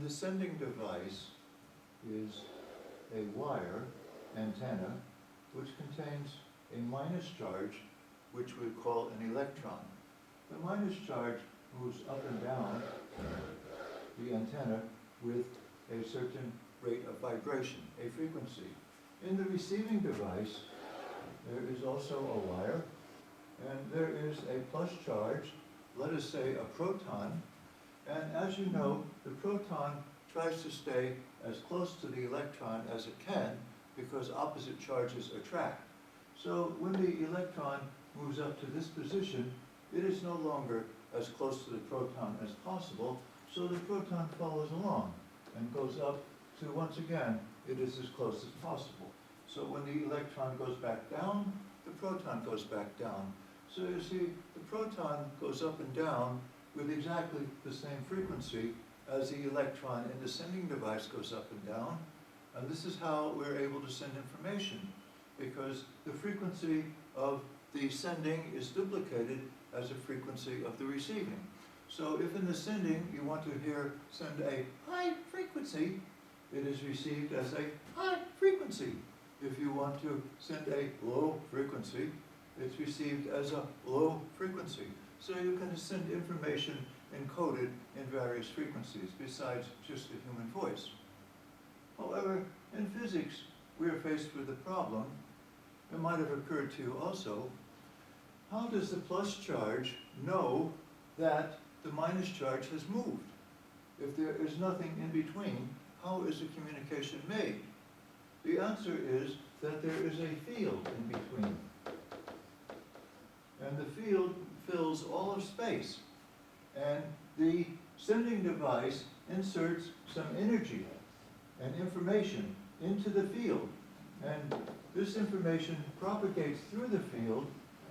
the sending device is a wire antenna which contains a minus charge, which we call an electron. The minus charge moves up and down the antenna with a certain rate of vibration, a frequency. In the receiving device, there is also a wire, and there is a plus charge, let us say a proton, and as you know, the proton tries to stay as close to the electron as it can because opposite charges attract. So when the electron moves up to this position, it is no longer as close to the proton as possible, so the proton follows along and goes up to, once again, it is as close as possible. So when the electron goes back down, the proton goes back down. So you see, the proton goes up and down with exactly the same frequency as the electron in the sending device goes up and down. And this is how we're able to send information, because the frequency of the sending is duplicated as a frequency of the receiving. So if in the sending you want to send a high frequency, it is received as a high frequency. If you want to send a low frequency, it's received as a low frequency. So you can send information encoded in various frequencies besides just the human voice. However, in physics, we are faced with a problem. It might have occurred to you also. How does the plus charge know that the minus charge has moved? If there is nothing in between, how is the communication made? The answer is that there is a field in between. And the field fills all of space. And the sending device inserts some energy and information into the field. And this information propagates through the field,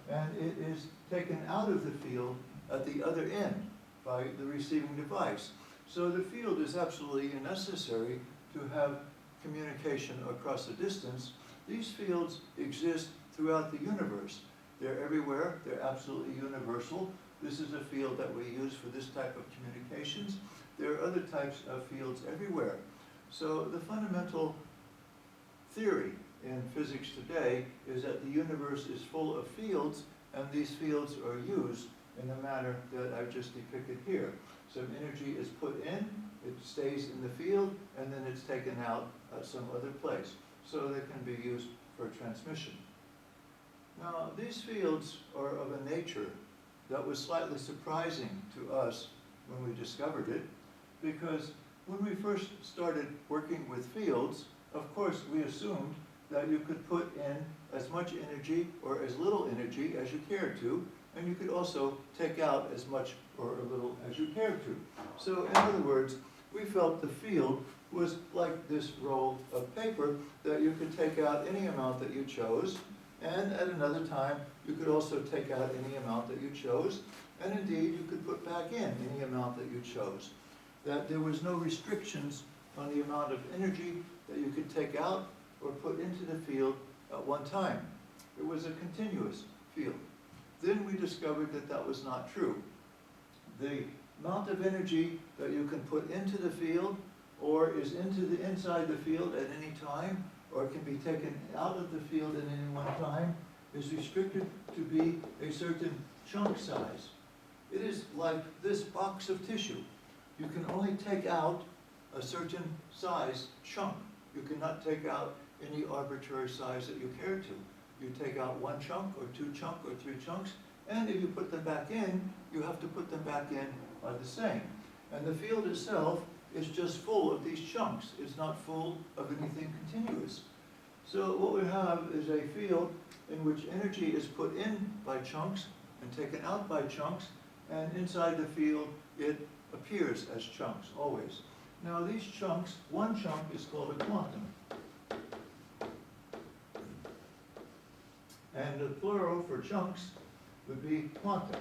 and it is taken out of the field at the other end by the receiving device. So the field is absolutely necessary to have communication across a distance. These fields exist throughout the universe. They're everywhere. They're absolutely universal. This is a field that we use for this type of communications. There are other types of fields everywhere. So the fundamental theory in physics today is that the universe is full of fields, and these fields are used in the manner that I've just depicted here. Some energy is put in, it stays in the field, and then it's taken out at some other place. So they can be used for transmission. Now, these fields are of a nature that was slightly surprising to us when we discovered it, because when we first started working with fields, of course, we assumed that you could put in as much energy or as little energy as you cared to, and you could also take out as much or a little as you cared to. So, in other words, we felt the field was like this roll of paper that you could take out any amount that you chose, and at another time, you could also take out any amount that you chose, and indeed, you could put back in any amount that you chose. That there was no restrictions on the amount of energy that you could take out or put into the field at one time. It was a continuous field. Then we discovered that that was not true. The amount of energy that you can put into the field or is inside the field at any time, or can be taken out of the field at any one time, is restricted to be a certain chunk size. It is like this box of tissue. You can only take out a certain size chunk. You cannot take out any arbitrary size that you care to. You take out one chunk or two chunks or three chunks, and if you put them back in, you have to put them back in by the same. And the field itself is just full of these chunks. It's not full of anything continuous. So what we have is a field in which energy is put in by chunks and taken out by chunks, and inside the field it appears as chunks always. Now these chunks, one chunk is called a quantum. And the plural for chunks would be quantum.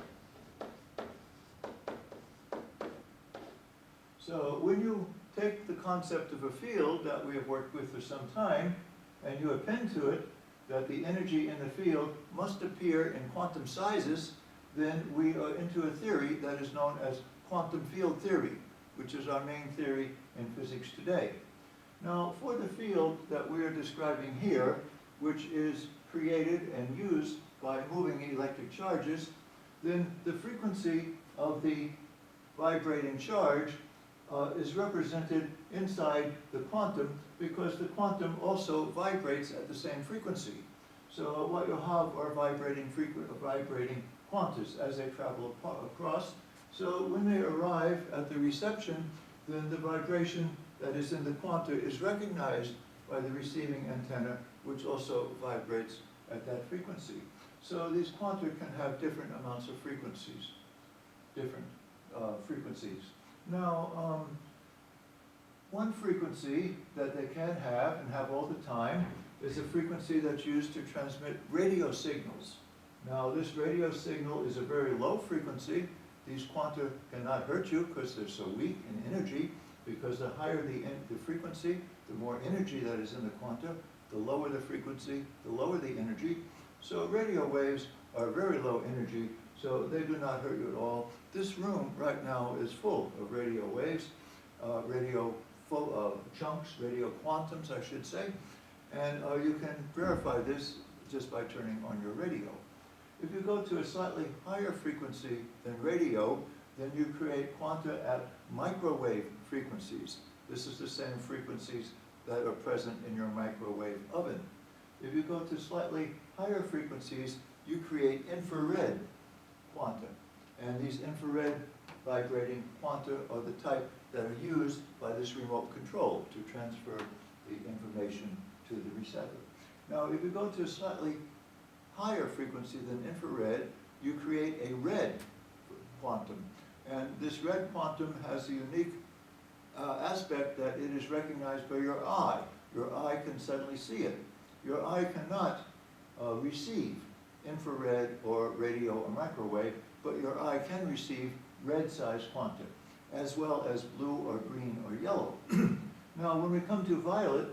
So when you take the concept of a field that we have worked with for some time, and you append to it that the energy in the field must appear in quantum sizes, then we are into a theory that is known as quantum field theory. which is our main theory in physics today. Now, for the field that we are describing here, which is created and used by moving electric charges, then the frequency of the vibrating charge is represented inside the quantum, because the quantum also vibrates at the same frequency. So what you'll have are vibrating quantas as they travel across. So when they arrive at the reception, then the vibration that is in the quanta is recognized by the receiving antenna, which also vibrates at that frequency. So these quanta can have different amounts of frequencies, Now, one frequency that they can have and have all the time is a frequency that's used to transmit radio signals. Now, this radio signal is a very low frequency. These quanta cannot hurt you because they're so weak in energy, because the higher the frequency, the more energy that is in the quanta, the lower the frequency, the lower the energy. So radio waves are very low energy, so they do not hurt you at all. This room right now is full of radio waves, radio chunks, radio quantums, I should say, and you can verify this just by turning on your radio. If you go to a slightly higher frequency than radio, then you create quanta at microwave frequencies. This is the same frequencies that are present in your microwave oven. If you go to slightly higher frequencies, you create infrared quanta. And these infrared vibrating quanta are the type that are used by this remote control to transfer the information to the receptor. Now, if you go to a slightly higher frequency than infrared, you create a red quantum. And this red quantum has the unique aspect that it is recognized by your eye. Your eye can suddenly see it. Your eye cannot receive infrared or radio or microwave, but your eye can receive red-sized quanta, as well as blue or green or yellow. Now, when we come to violet,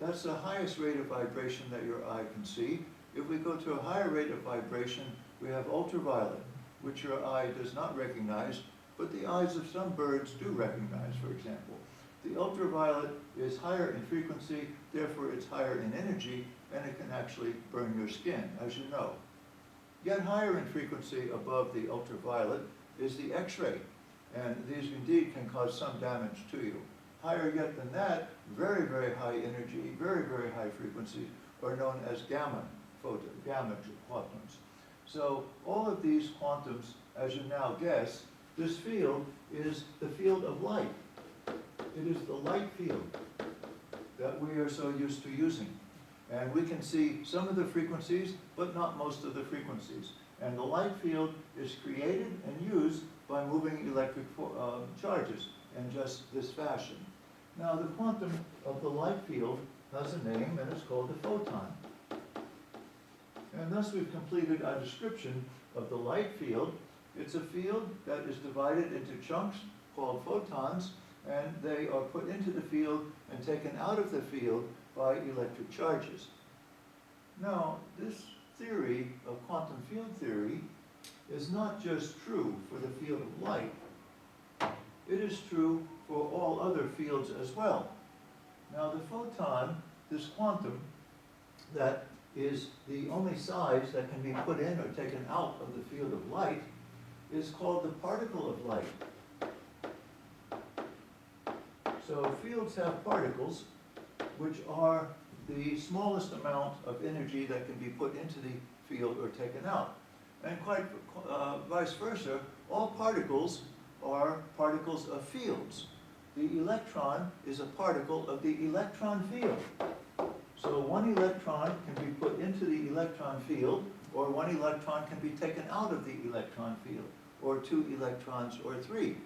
that's the highest rate of vibration that your eye can see. If we go to a higher rate of vibration, we have ultraviolet, which your eye does not recognize, but the eyes of some birds do recognize, for example. The ultraviolet is higher in frequency, therefore it's higher in energy, and it can actually burn your skin, as you know. Yet higher in frequency above the ultraviolet is the X-ray, and these indeed can cause some damage to you. Higher yet than that, very, very high energy, very, very high frequencies are known as gamma quantums. So all of these quantums, as you now guess, this field is the field of light. It is the light field that we are so used to using. And we can see some of the frequencies, but not most of the frequencies. And the light field is created and used by moving electric charges in just this fashion. Now, the quantum of the light field has a name, and it's called the photon. And thus we've completed our description of the light field. It's a field that is divided into chunks called photons, and they are put into the field and taken out of the field by electric charges. Now, this theory of quantum field theory is not just true for the field of light. It is true for all other fields as well. Now, the photon, this quantum, that is the only size that can be put in or taken out of the field of light, is called the particle of light. So fields have particles, which are the smallest amount of energy that can be put into the field or taken out. And quite vice versa, all particles are particles of fields. The electron is a particle of the electron field. So one electron can be put into the electron field, or one electron can be taken out of the electron field, or 2 electrons, or 3.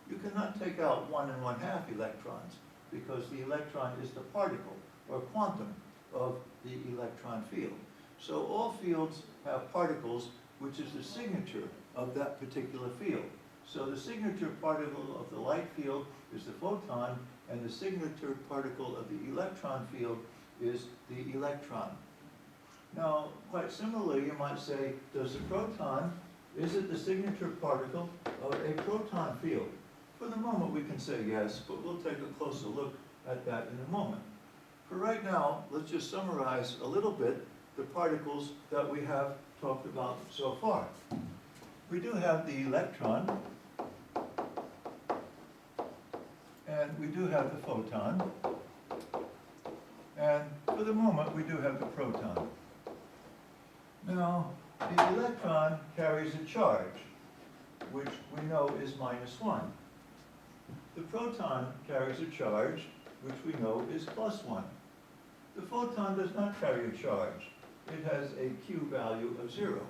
You cannot take out 1 1/2 electrons, because the electron is the particle, or quantum, of the electron field. So all fields have particles, which is the signature of that particular field. So the signature particle of the light field is the photon, and the signature particle of the electron field is the electron. Now, quite similarly, you might say, does the proton, is it the signature particle of a proton field? For the moment, we can say yes, but we'll take a closer look at that in a moment. For right now, let's just summarize a little bit the particles that we have talked about so far. We do have the electron, and we do have the photon, and for the moment, we do have the proton. Now, the electron carries a charge, which we know is -1. The proton carries a charge, which we know is +1. The photon does not carry a charge. It has a Q value of 0.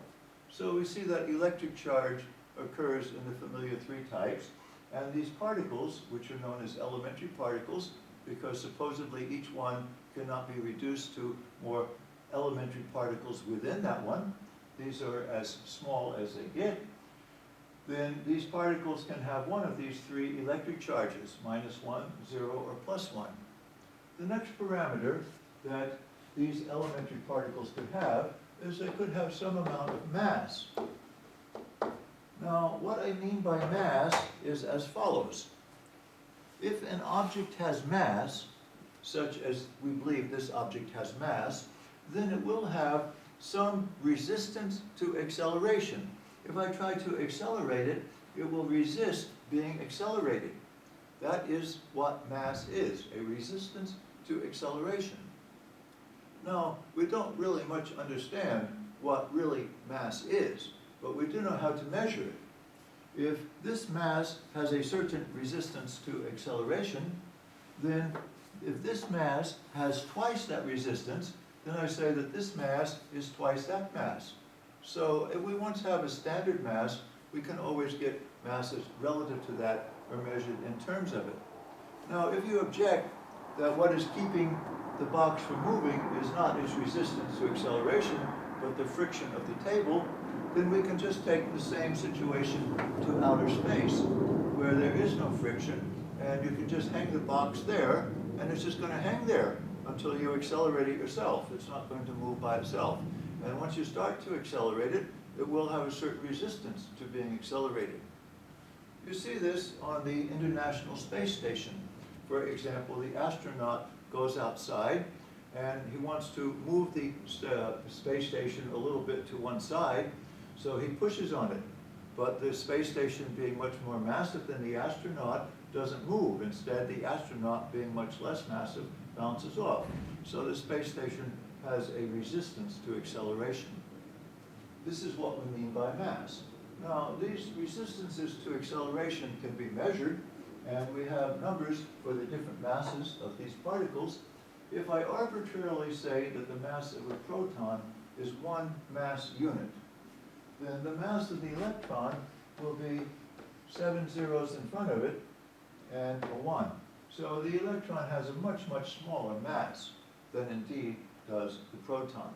So we see that electric charge occurs in the familiar 3 types, and these particles, which are known as elementary particles, because supposedly each one cannot be reduced to more elementary particles within that one, these are as small as they get, then these particles can have one of these 3 electric charges, -1, 0, or +1. The next parameter that these elementary particles could have is they could have some amount of mass. Now, what I mean by mass is as follows. If an object has mass, such as we believe this object has mass, then it will have some resistance to acceleration. If I try to accelerate it, it will resist being accelerated. That is what mass is, a resistance to acceleration. Now, we don't really much understand what really mass is, but we do know how to measure it. If this mass has a certain resistance to acceleration, then if this mass has twice that resistance, then I say that this mass is twice that mass. So if we want to have a standard mass, we can always get masses relative to that or measured in terms of it. Now, if you object that what is keeping the box from moving is not its resistance to acceleration, but the friction of the table, then we can just take the same situation to outer space, where there is no friction, and you can just hang the box there, and it's just going to hang there until you accelerate it yourself. It's not going to move by itself. And once you start to accelerate it, it will have a certain resistance to being accelerated. You see this on the International Space Station. For example, the astronaut goes outside, and he wants to move the space station a little bit to one side, so he pushes on it. But the space station, being much more massive than the astronaut, doesn't move. Instead, the astronaut, being much less massive, bounces off. So the space station has a resistance to acceleration. This is what we mean by mass. Now, these resistances to acceleration can be measured, and we have numbers for the different masses of these particles. If I arbitrarily say that the mass of a proton is 1 mass unit, then the mass of the electron will be 7 zeros in front of it and a 1. So the electron has a much, much smaller mass than indeed does the proton.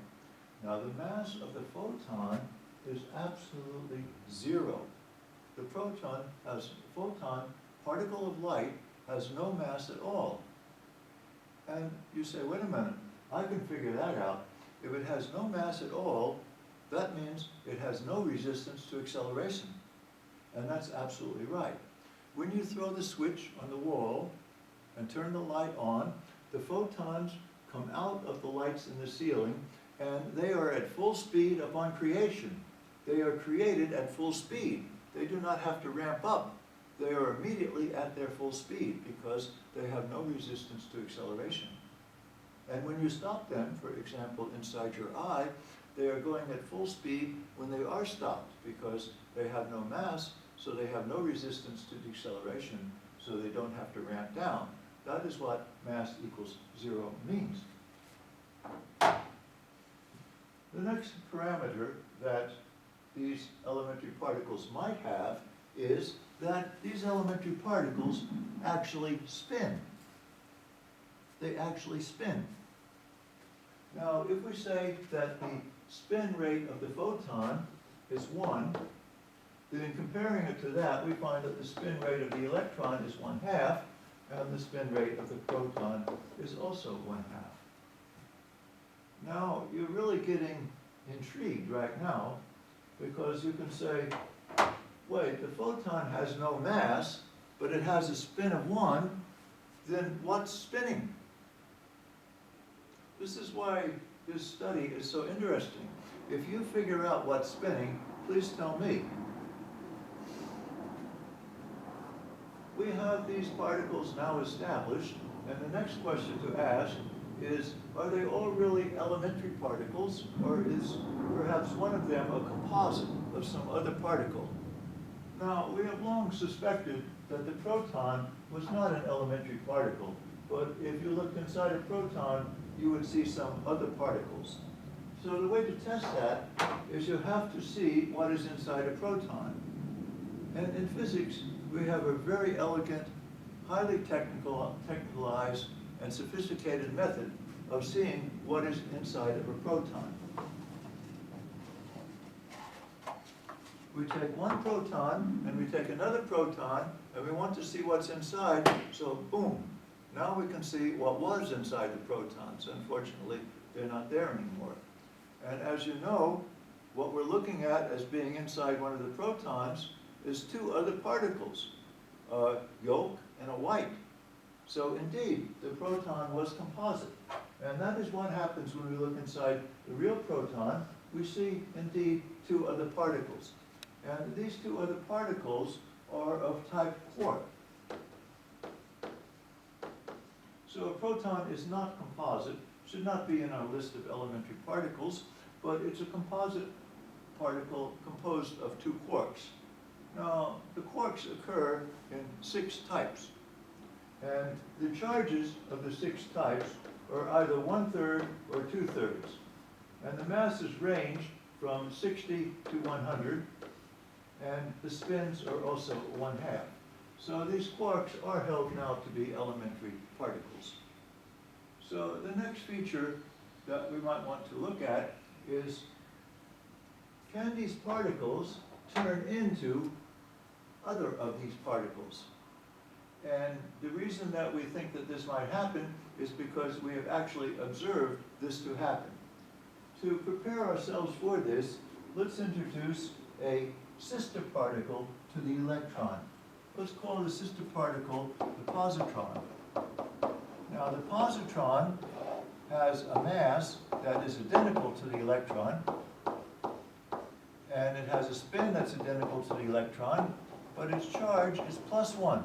Now, the mass of the photon is absolutely 0. The photon, particle of light, has no mass at all. And you say, wait a minute, I can figure that out. If it has no mass at all, that means it has no resistance to acceleration. And that's absolutely right. When you throw the switch on the wall and turn the light on, the photons come out of the lights in the ceiling, and they are at full speed upon creation. They are created at full speed. They do not have to ramp up. They are immediately at their full speed because they have no resistance to acceleration. And when you stop them, for example, inside your eye, they are going at full speed when they are stopped because they have no mass, so they have no resistance to deceleration, so they don't have to ramp down. That is what mass equals 0 means. The next parameter that these elementary particles might have is that these elementary particles actually spin. They actually spin. Now, if we say that the spin rate of the photon is 1, then in comparing it to that, we find that the spin rate of the electron is 1/2, and the spin rate of the proton is also 1/2. Now, you're really getting intrigued right now, because you can say, wait, the photon has no mass, but it has a spin of 1, then what's spinning? This is why this study is so interesting. If you figure out what's spinning, please tell me. We have these particles now established, and the next question to ask is, are they all really elementary particles, or is perhaps one of them a composite of some other particle? Now, we have long suspected that the proton was not an elementary particle, but if you looked inside a proton, you would see some other particles. So the way to test that is you have to see what is inside a proton. And in physics, we have a very elegant, highly technicalized, and sophisticated method of seeing what is inside of a proton. We take one proton, and we take another proton, and we want to see what's inside, so boom, now we can see what was inside the protons. Unfortunately, they're not there anymore. And as you know, what we're looking at as being inside one of the protons is 2 other particles, a yolk and a white. So indeed, the proton was composite. And that is what happens when we look inside the real proton. We see indeed 2 other particles. And these 2 other particles are of type quark. So a proton is not composite, should not be in our list of elementary particles, but it's a composite particle composed of 2 quarks. Now, the quarks occur in 6 types. And the charges of the 6 types are either 1/3 or 2/3. And the masses range from 60 to 100, and the spins are also 1/2. So these quarks are held now to be elementary particles. So the next feature that we might want to look at is, can these particles turn into other of these particles? And the reason that we think that this might happen is because we have actually observed this to happen. To prepare ourselves for this, let's introduce a sister particle to the electron. Let's call the sister particle the positron. Now, the positron has a mass that is identical to the electron, and it has a spin that's identical to the electron, but its charge is +1.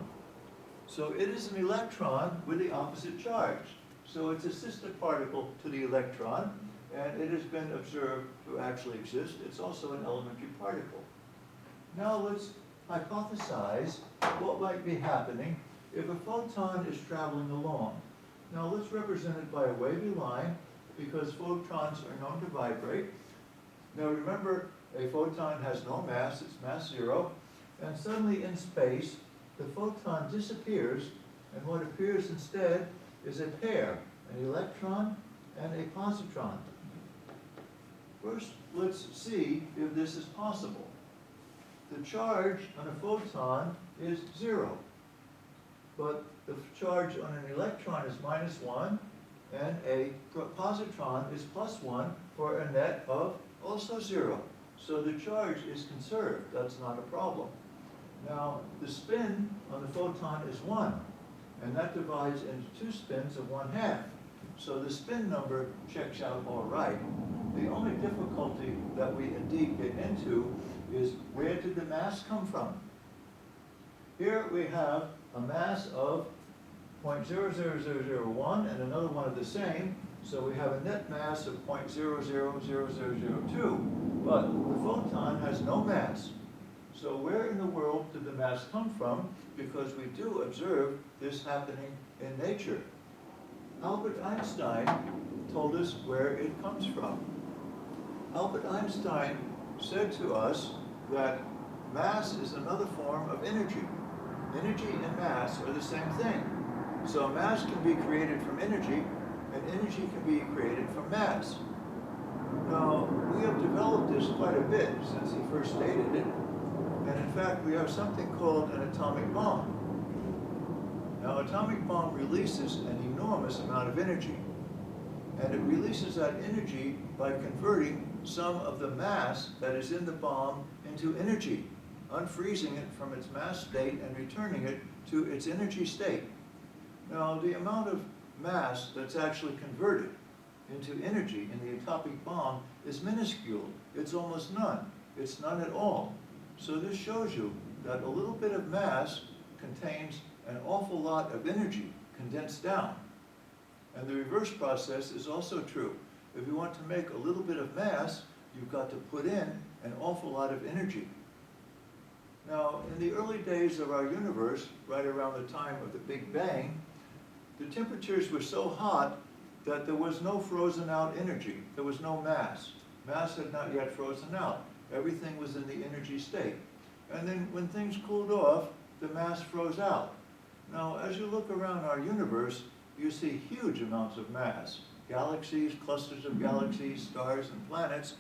So it is an electron with the opposite charge. So it's a sister particle to the electron, and it has been observed to actually exist. It's also an elementary particle. Now let's hypothesize what might be happening if a photon is traveling along. Now let's represent it by a wavy line, because photons are known to vibrate. Now remember, a photon has no mass, it's mass 0, and suddenly in space, the photon disappears, and what appears instead is a pair, an electron and a positron. First, let's see if this is possible. The charge on a photon is 0, but the charge on an electron is -1, and a positron is +1 for a net of also 0. So the charge is conserved, that's not a problem. Now, the spin on the photon is 1, and that divides into 2 spins of 1/2. So the spin number checks out all right. The only difficulty that we indeed get into is, where did the mass come from? Here we have a mass of 0.00001 and another one of the same, so we have a net mass of 0.000002. But the photon has no mass. So where in the world did the mass come from? Because we do observe this happening in nature. Albert Einstein told us where it comes from. Albert Einstein said to us that mass is another form of energy. Energy and mass are the same thing. So mass can be created from energy, and energy can be created from mass. Now, we have developed this quite a bit since he first stated it, and in fact, we have something called an atomic bomb. Now, atomic bomb releases an enormous amount of energy, and it releases that energy by converting some of the mass that is in the bomb into energy. unfreezing it from its mass state and returning it to its energy state. Now, the amount of mass that's actually converted into energy in the atomic bomb is minuscule. It's almost none. It's none at all. So this shows you that a little bit of mass contains an awful lot of energy condensed down. And the reverse process is also true. If you want to make a little bit of mass, you've got to put in an awful lot of energy. Now, in the early days of our universe, right around the time of the Big Bang, the temperatures were so hot that there was no frozen out energy. There was no mass. Mass had not yet frozen out. Everything was in the energy state. And then when things cooled off, the mass froze out. Now, as you look around our universe, you see huge amounts of mass. Galaxies, clusters of galaxies, stars, and planets.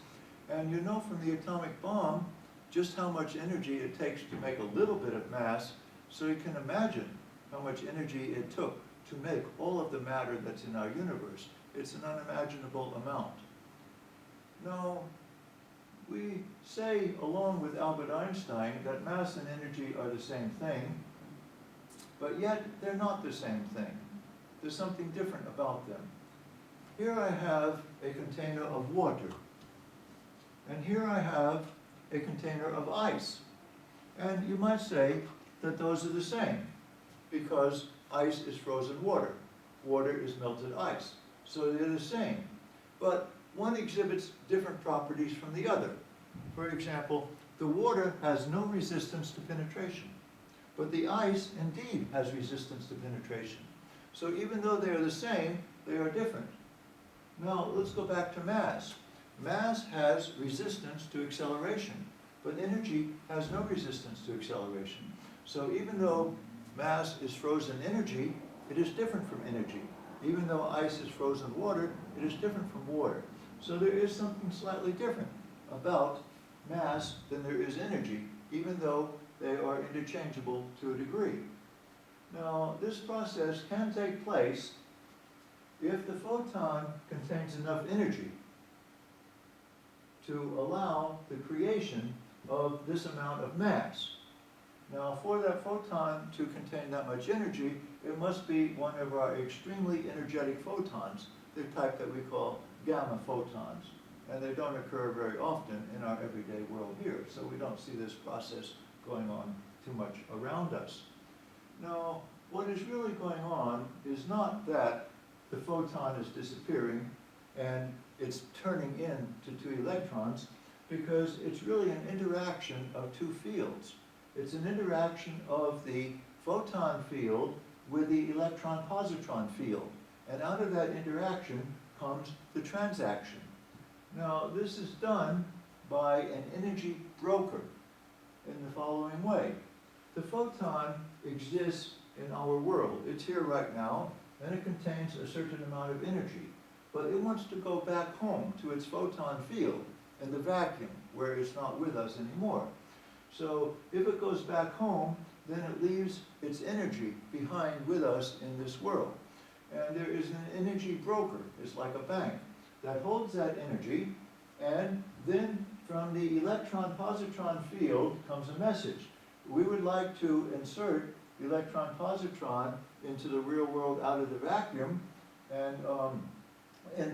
And you know from the atomic bomb just how much energy it takes to make a little bit of mass, so you can imagine how much energy it took to make all of the matter that's in our universe. It's an unimaginable amount. Now, we say, along with Albert Einstein, that mass and energy are the same thing, but yet they're not the same thing. There's something different about them. Here I have a container of water, and here I have a container of ice. And you might say that those are the same, because ice is frozen water. Water is melted ice. So they're the same. But one exhibits different properties from the other. For example, the water has no resistance to penetration, but the ice indeed has resistance to penetration. So even though they are the same, they are different. Now let's go back to mass. Mass has resistance to acceleration, but energy has no resistance to acceleration. So even though mass is frozen energy, it is different from energy. Even though ice is frozen water, it is different from water. So there is something slightly different about mass than there is energy, even though they are interchangeable to a degree. Now, this process can take place if the photon contains enough energy to allow the creation of this amount of mass. Now, for that photon to contain that much energy, it must be one of our extremely energetic photons, the type that we call gamma photons. And they don't occur very often in our everyday world here, so we don't see this process going on too much around us. Now, what is really going on is not that the photon is disappearing and it's turning into two electrons, because it's really an interaction of two fields. It's an interaction of the photon field with the electron-positron field. And out of that interaction comes the transaction. Now, this is done by an energy broker in the following way. The photon exists in our world. It's here right now, and it contains a certain amount of energy. But it wants to go back home to its photon field in the vacuum, where it's not with us anymore. So if it goes back home, then it leaves its energy behind with us in this world. And there is an energy broker, it's like a bank, that holds that energy, and then from the electron-positron field comes a message. We would like to insert the electron-positron into the real world out of the vacuum, and in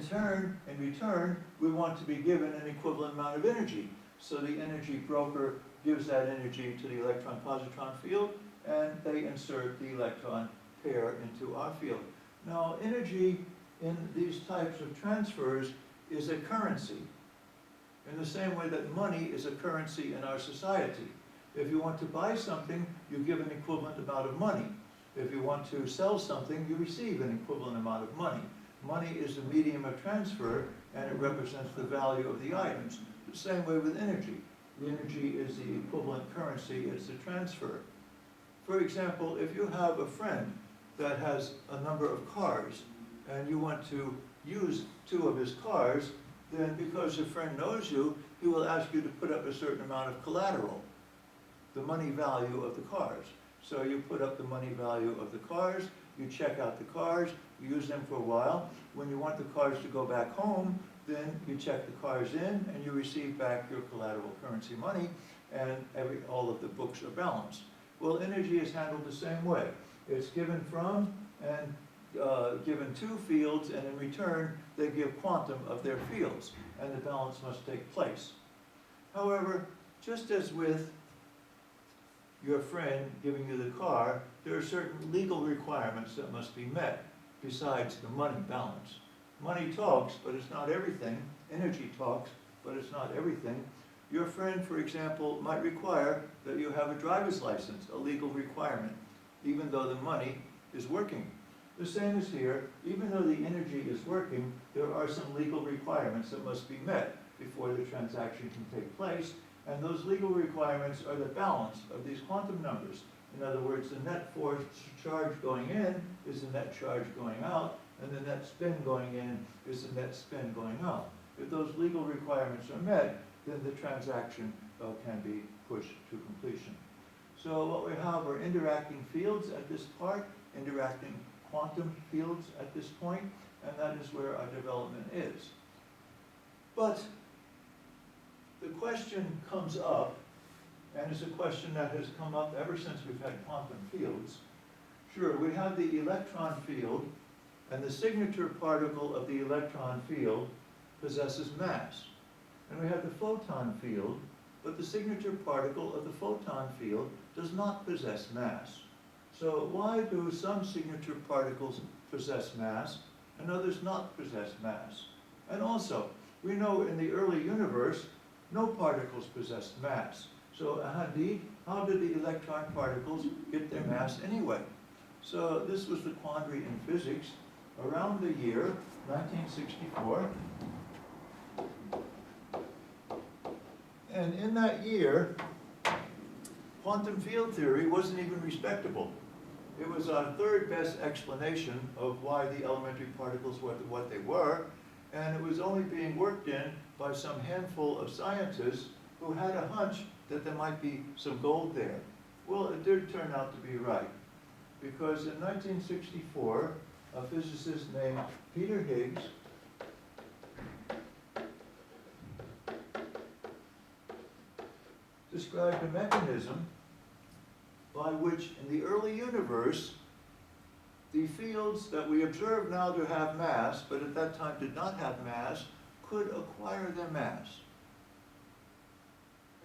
return, we want to be given an equivalent amount of energy. So the energy broker gives that energy to the electron-positron field, and they insert the electron pair into our field. Now, energy in these types of transfers is a currency, in the same way that money is a currency in our society. If you want to buy something, you give an equivalent amount of money. If you want to sell something, you receive an equivalent amount of money. Money is a medium of transfer, and it represents the value of the items. The same way with energy. The energy is the equivalent currency, it's the transfer. For example, if you have a friend that has a number of cars, and you want to use two of his cars, then because your friend knows you, he will ask you to put up a certain amount of collateral, the money value of the cars. So you put up the money value of the cars, you check out the cars, you use them for a while. When you want the cars to go back home, then you check the cars in and you receive back your collateral currency money, and all of the books are balanced. Well, energy is handled the same way. It's given from and given to fields, and in return they give quantum of their fields, and the balance must take place. However, just as with your friend giving you the car, there are certain legal requirements that must be met besides the money balance. Money talks, but it's not everything. Energy talks, but it's not everything. Your friend, for example, might require that you have a driver's license, a legal requirement, even though the money is working. The same is here. Even though the energy is working, there are some legal requirements that must be met before the transaction can take place, and those legal requirements are the balance of these quantum numbers. In other words, the net force charge going in is the net charge going out, and the net spin going in is the net spin going out. If those legal requirements are met, then the transaction can be pushed to completion. So what we have are interacting fields at this part, interacting quantum fields at this point, and that is where our development is. But the question comes up, and it's a question that has come up ever since we've had quantum fields. Sure, we have the electron field, and the signature particle of the electron field possesses mass. And we have the photon field, but the signature particle of the photon field does not possess mass. So why do some signature particles possess mass and others not possess mass? And also, we know in the early universe, no particles possessed mass. So how did the electron particles get their mass anyway? So this was the quandary in physics around the year 1964. And in that year, quantum field theory wasn't even respectable. It was our third best explanation of why the elementary particles were what they were, and it was only being worked in by some handful of scientists who had a hunch that there might be some gold there. Well, it did turn out to be right, because in 1964, a physicist named Peter Higgs described a mechanism by which in the early universe, the fields that we observe now to have mass, but at that time did not have mass, could acquire their mass.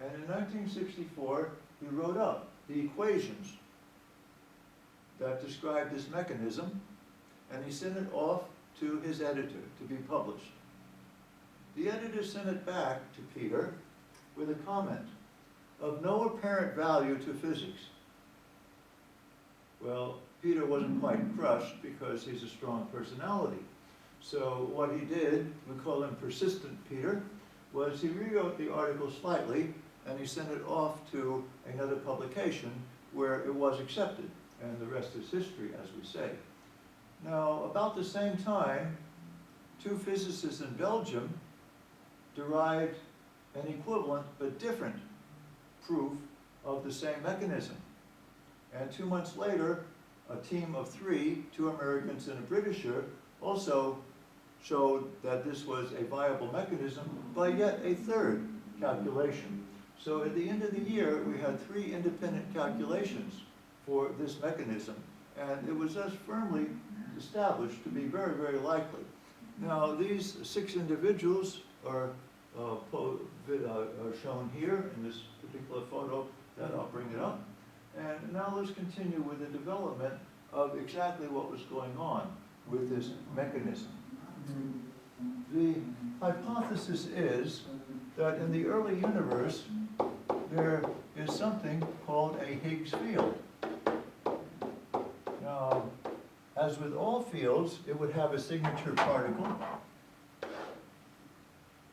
And in 1964, he wrote up the equations that describe this mechanism, and he sent it off to his editor to be published. The editor sent it back to Peter with a comment of no apparent value to physics. Well, Peter wasn't quite crushed because he's a strong personality. So what he did, we call him persistent Peter, was he rewrote the article slightly and he sent it off to another publication where it was accepted, and the rest is history, as we say. Now, about the same time, two physicists in Belgium derived an equivalent but different proof of the same mechanism. And 2 months later, a team of three, 2 Americans and a Britisher, also showed that this was a viable mechanism by yet a third calculation. So at the end of the year, we had 3 independent calculations for this mechanism, and it was thus firmly established to be very, very likely. Now, these 6 individuals are shown here in this particular photo that I'll bring it up. And now let's continue with the development of exactly what was going on with this mechanism. The hypothesis is that in the early universe, there is something called a Higgs field. Now, as with all fields, it would have a signature particle,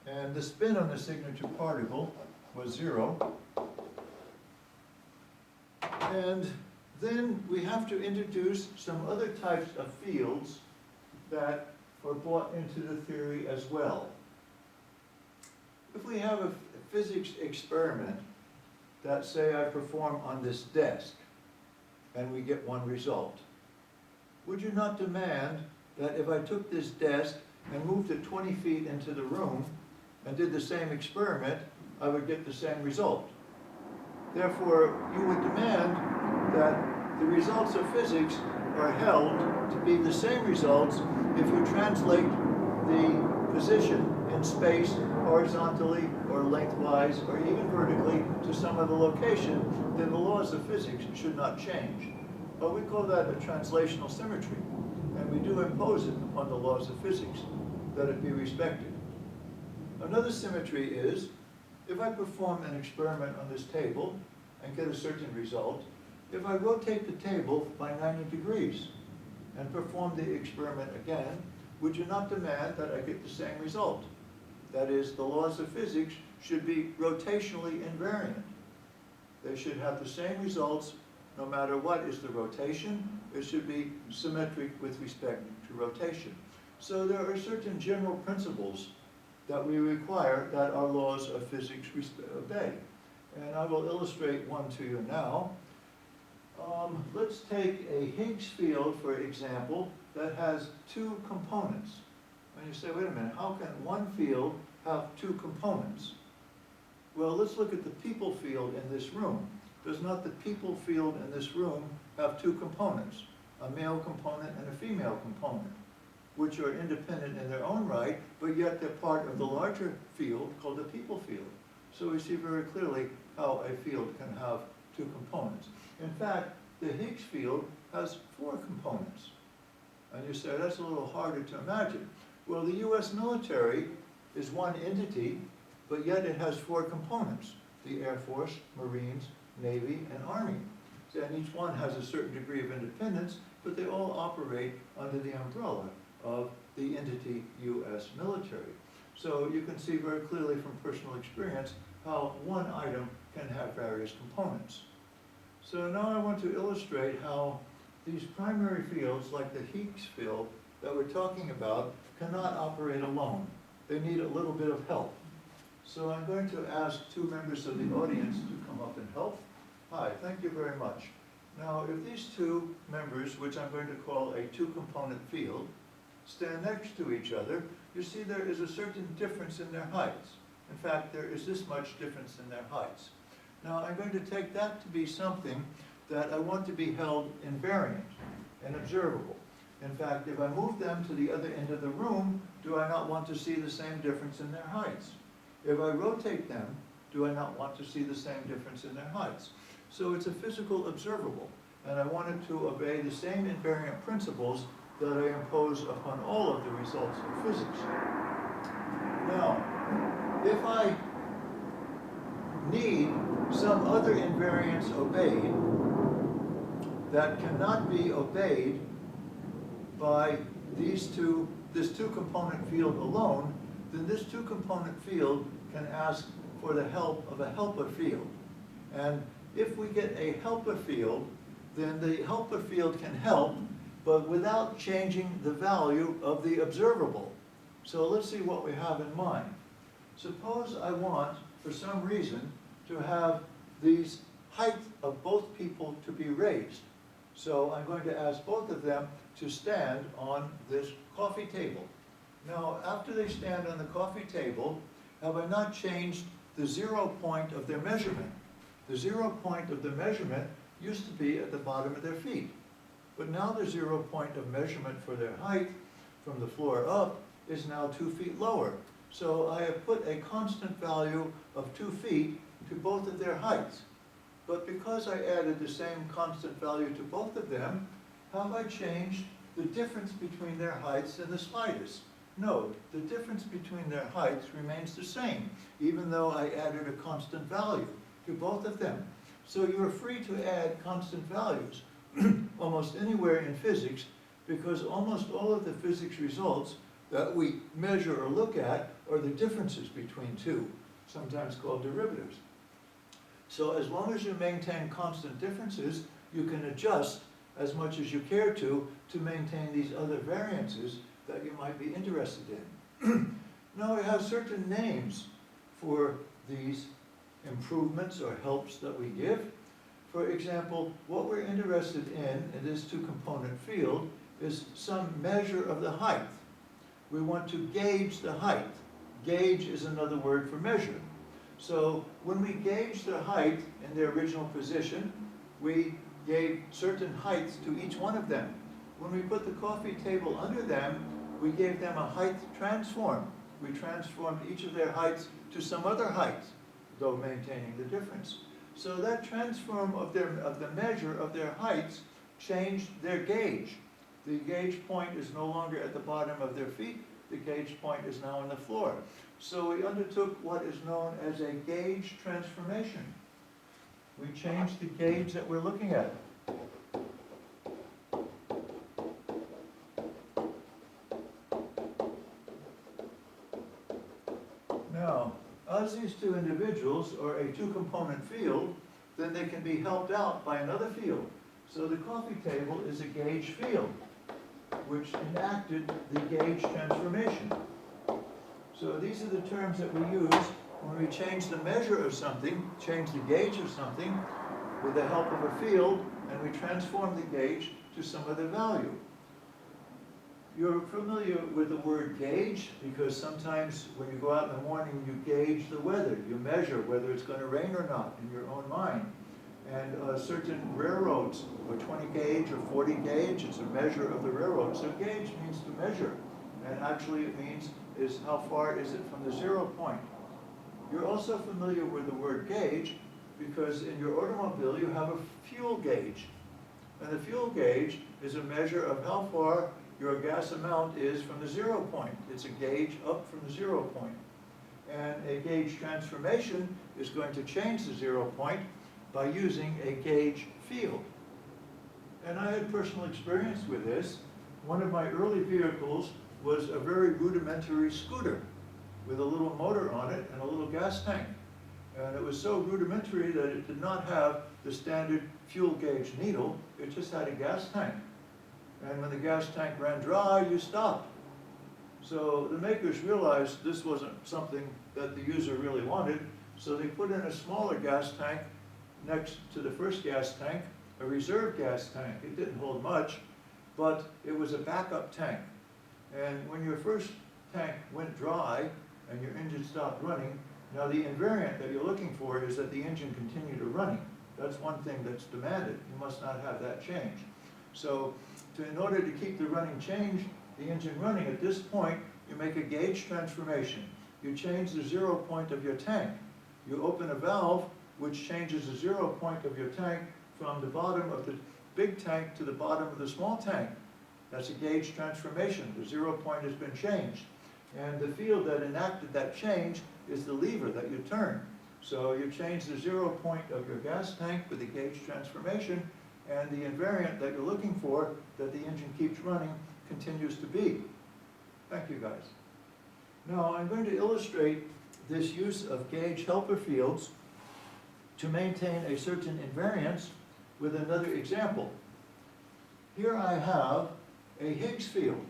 and the spin on the signature particle was 0. And then we have to introduce some other types of fields that are brought into the theory as well. If we have a physics experiment that, say, I perform on this desk, and we get one result, would you not demand that if I took this desk and moved it 20 feet into the room and did the same experiment, I would get the same result. Therefore, you would demand that the results of physics are held to be the same results if you translate the position in space horizontally or lengthwise or even vertically to some other location, then the laws of physics should not change. But we call that a translational symmetry, and we do impose it upon the laws of physics, that it be respected. Another symmetry is, if I perform an experiment on this table and get a certain result, if I rotate the table by 90 degrees and perform the experiment again, would you not demand that I get the same result? That is, the laws of physics should be rotationally invariant. They should have the same results no matter what is the rotation. It should be symmetric with respect to rotation. So there are certain general principles that we require that our laws of physics obey. And I will illustrate one to you now. Let's take a Higgs field, for example, that has two components. And you say, wait a minute, how can one field have two components? Well, let's look at the people field in this room. Does not the people field in this room have two components, a male component and a female component, which are independent in their own right, but yet they're part of the larger field called the people field. So we see very clearly how a field can have two components. In fact, the Higgs field has four components. And you say, that's a little harder to imagine. Well, the US military is one entity, but yet it has four components: the Air Force, Marines, Navy, and Army. And each one has a certain degree of independence, but they all operate under the umbrella of the entity US military. So you can see very clearly from personal experience how one item can have various components. So now I want to illustrate how these primary fields, like the Higgs field that we're talking about, cannot operate alone. They need a little bit of help. So I'm going to ask two members of the audience to come up and help. Hi, thank you very much. Now, if these two members, which I'm going to call a two-component field, stand next to each other, you see there is a certain difference in their heights. In fact, there is this much difference in their heights. Now, I'm going to take that to be something that I want to be held invariant and observable. In fact, if I move them to the other end of the room, do I not want to see the same difference in their heights? If I rotate them, do I not want to see the same difference in their heights? So it's a physical observable, and I wanted to obey the same invariant principles that I impose upon all of the results of physics. Now, if I need some other invariance obeyed that cannot be obeyed by this two-component field alone, then this two-component field can ask for the help of a helper field. And if we get a helper field, then the helper field can help, but without changing the value of the observable. So let's see what we have in mind. Suppose I want, for some reason, to have these height of both people to be raised. So I'm going to ask both of them to stand on this coffee table. Now, after they stand on the coffee table, have I not changed the 0 point of their measurement? The 0 point of the measurement used to be at the bottom of their feet. But now the 0 point of measurement for their height from the floor up is now 2 feet lower. So I have put a constant value of 2 feet to both of their heights. But because I added the same constant value to both of them, have I changed the difference between their heights in the slightest? No, the difference between their heights remains the same, even though I added a constant value to both of them. So you're free to add constant values almost anywhere in physics, because almost all of the physics results that we measure or look at are the differences between two, sometimes called derivatives. So as long as you maintain constant differences, you can adjust as much as you care to maintain these other variances that you might be interested in. Now we have certain names for these improvements or helps that we give. For example, what we're interested in this two-component field is some measure of the height. we want to gauge the height. Gauge is another word for measure. So when we gauge the height in their original position, we gave certain heights to each one of them. When we put the coffee table under them, we gave them a height transform. We transformed each of their heights to some other height, though maintaining the difference. So that transform of the measure of their heights changed their gauge. The gauge point is no longer at the bottom of their feet. The gauge point is now on the floor. So we undertook what is known as a gauge transformation. We changed the gauge that we're looking at. Now, as these two individuals are a two-component field, then they can be helped out by another field. So the coffee table is a gauge field, which enacted the gauge transformation. So these are the terms that we use when we change the measure of something, change the gauge of something, with the help of a field, and we transform the gauge to some other value. You're familiar with the word gauge because sometimes when you go out in the morning, you gauge the weather. You measure whether it's going to rain or not in your own mind. And certain railroads are 20 gauge or 40 gauge. It's a measure of the railroad. So gauge means to measure. And actually it means is how far is it from the 0 point. You're also familiar with the word gauge because in your automobile you have a fuel gauge. And the fuel gauge is a measure of how far your gas amount is from the 0 point. It's a gauge up from the 0 point. And a gauge transformation is going to change the 0 point by using a gauge field. And I had personal experience with this. One of my early vehicles was a very rudimentary scooter with a little motor on it and a little gas tank. And it was so rudimentary that it did not have the standard fuel gauge needle, it just had a gas tank. And when the gas tank ran dry, you stopped. So the makers realized this wasn't something that the user really wanted, so they put in a smaller gas tank next to the first gas tank, a reserve gas tank. It didn't hold much, but it was a backup tank. And when your first tank went dry and your engine stopped running, now the invariant that you're looking for is that the engine continue to running. That's one thing that's demanded. You must not have that change. So in order to keep the engine running at this point, you make a gauge transformation. You change the 0 point of your tank. You open a valve which changes the 0 point of your tank from the bottom of the big tank to the bottom of the small tank. That's a gauge transformation. The 0 point has been changed. And the field that enacted that change is the lever that you turn. So you change the 0 point of your gas tank with the gauge transformation, and the invariant that you're looking for, that the engine keeps running, continues to be. Thank you, guys. Now I'm going to illustrate this use of gauge helper fields to maintain a certain invariance with another example. Here I have a Higgs field.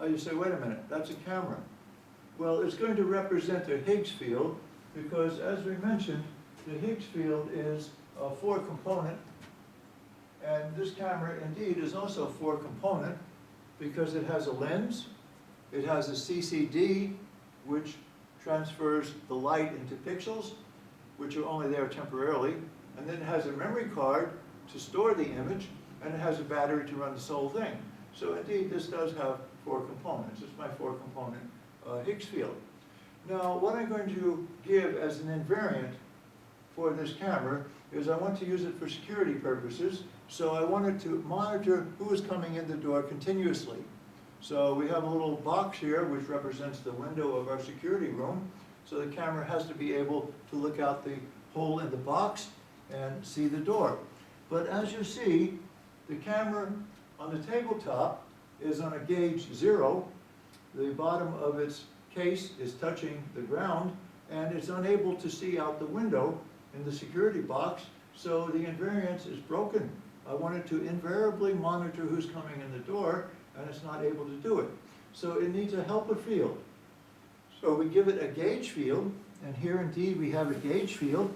You say, wait a minute, that's a camera. Well, it's going to represent a Higgs field because, as we mentioned, the Higgs field is a 4-component, and this camera indeed is also 4-component because it has a lens, it has a CCD, which transfers the light into pixels, which are only there temporarily, and then it has a memory card to store the image, and it has a battery to run this whole thing. So indeed, this does have 4 components. It's my 4-component Higgs field. Now, what I'm going to give as an invariant for this camera is I want to use it for security purposes, so I wanted to monitor who is coming in the door continuously. So we have a little box here which represents the window of our security room, so the camera has to be able to look out the hole in the box and see the door. But as you see, the camera on the tabletop is on a gauge 0. The bottom of its case is touching the ground, and it's unable to see out the window in the security box, so the invariance is broken. I wanted to invariably monitor who's coming in the door, and it's not able to do it. So it needs a helper field. So we give it a gauge field, and here indeed we have a gauge field,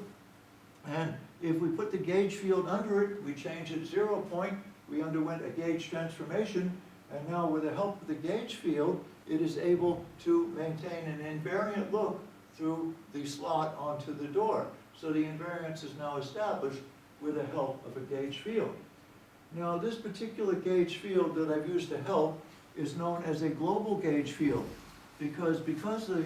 and if we put the gauge field under it, we change its 0 point, we underwent a gauge transformation, and now with the help of the gauge field, it is able to maintain an invariant look through the slot onto the door. So the invariance is now established with the help of a gauge field. Now, this particular gauge field that I've used to help is known as a global gauge field, because the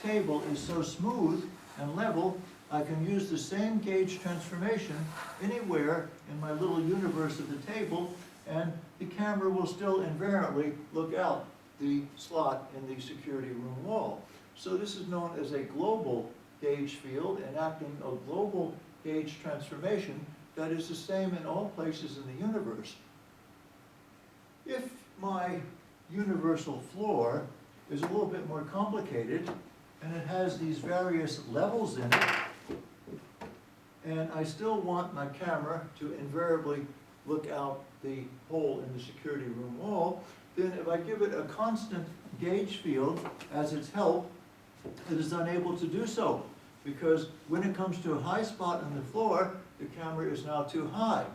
table is so smooth and level, I can use the same gauge transformation anywhere in my little universe of the table, and the camera will still invariantly look out the slot in the security room wall. So this is known as a global gauge field, enacting a global gauge transformation that is the same in all places in the universe. If my universal floor is a little bit more complicated, and it has these various levels in it, and I still want my camera to invariably look out the hole in the security room wall, then if I give it a constant gauge field as its help, it is unable to do so, because when it comes to a high spot on the floor, the camera is now too high.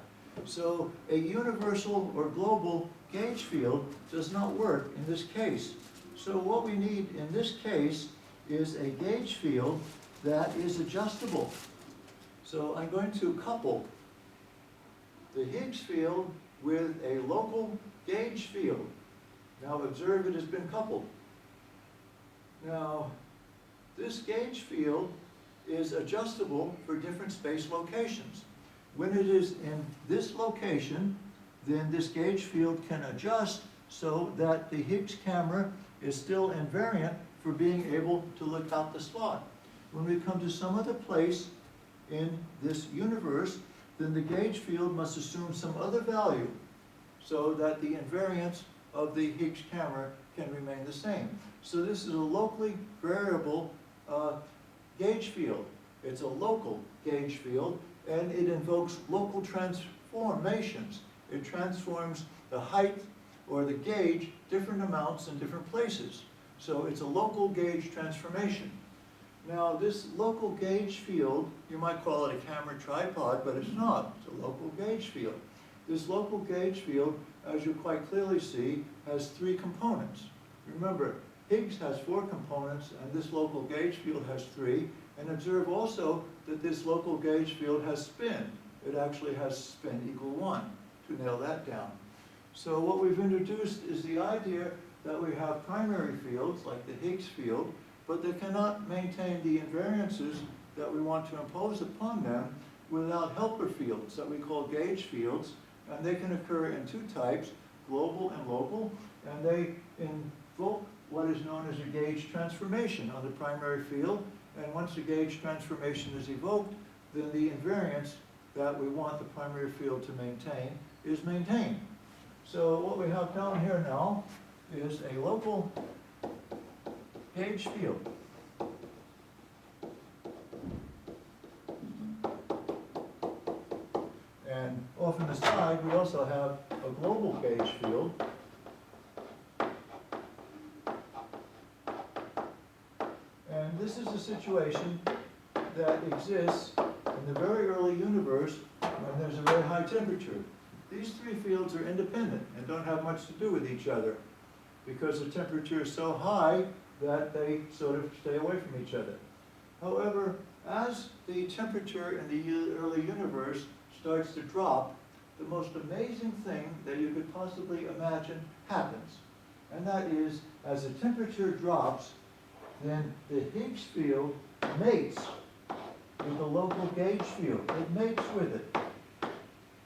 So a universal or global gauge field does not work in this case. So what we need in this case is a gauge field that is adjustable. So I'm going to couple the Higgs field with a local gauge field. Now observe it has been coupled. Now, this gauge field is adjustable for different space locations. When it is in this location, then this gauge field can adjust so that the Higgs camera is still invariant for being able to look out the slot. When we come to some other place in this universe, then the gauge field must assume some other value so that the invariance of the Higgs camera can remain the same. So this is a locally variable gauge field. It's a local gauge field, and it invokes local transformations. It transforms the height or the gauge different amounts in different places. So it's a local gauge transformation. Now, this local gauge field, you might call it a camera tripod, but it's not. It's a local gauge field. This local gauge field, as you quite clearly see, has 3 components. Remember, Higgs has 4 components, and this local gauge field has 3. And observe also that this local gauge field has spin. It actually has spin equal 1, to nail that down. So what we've introduced is the idea that we have primary fields, like the Higgs field, but they cannot maintain the invariances that we want to impose upon them without helper fields that we call gauge fields, and they can occur in 2 types, global and local, and they invoke what is known as a gauge transformation on the primary field, and once the gauge transformation is evoked, then the invariance that we want the primary field to maintain is maintained. So what we have down here now is a local gauge field. And off on the side, we also have a global gauge field. And this is a situation that exists in the very early universe when there's a very high temperature. These 3 fields are independent and don't have much to do with each other because the temperature is so high that they sort of stay away from each other. However, as the temperature in the early universe starts to drop, the most amazing thing that you could possibly imagine happens. And that is, as the temperature drops, then the Higgs field mates with the local gauge field. It mates with it.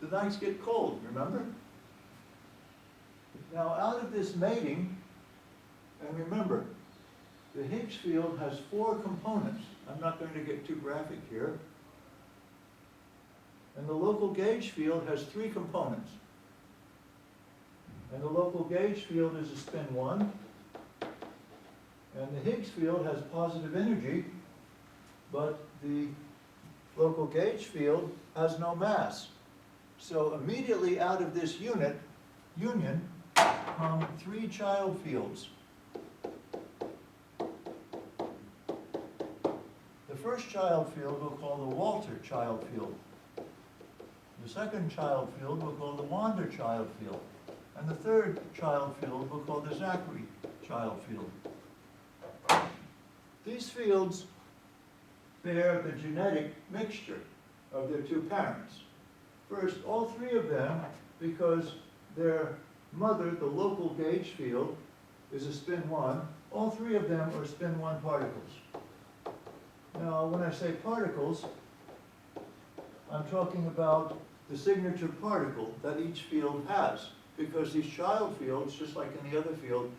The nights get cold, remember? Now, out of this mating, and remember, the Higgs field has 4 components. I'm not going to get too graphic here. And the local gauge field has 3 components. And the local gauge field is a spin 1. And the Higgs field has positive energy, but the local gauge field has no mass. So immediately out of this union come 3 child fields. The first child field we'll call the Walter child field. The second child field we'll call the Wander child field. And the third child field we'll call the Zachary child child field. These fields bear the genetic mixture of their two parents. First, all three of them, because their mother, the local gauge field, is a spin 1, all three of them are spin 1 particles. Now, when I say particles, I'm talking about the signature particle that each field has, because these child fields, just like in the other field,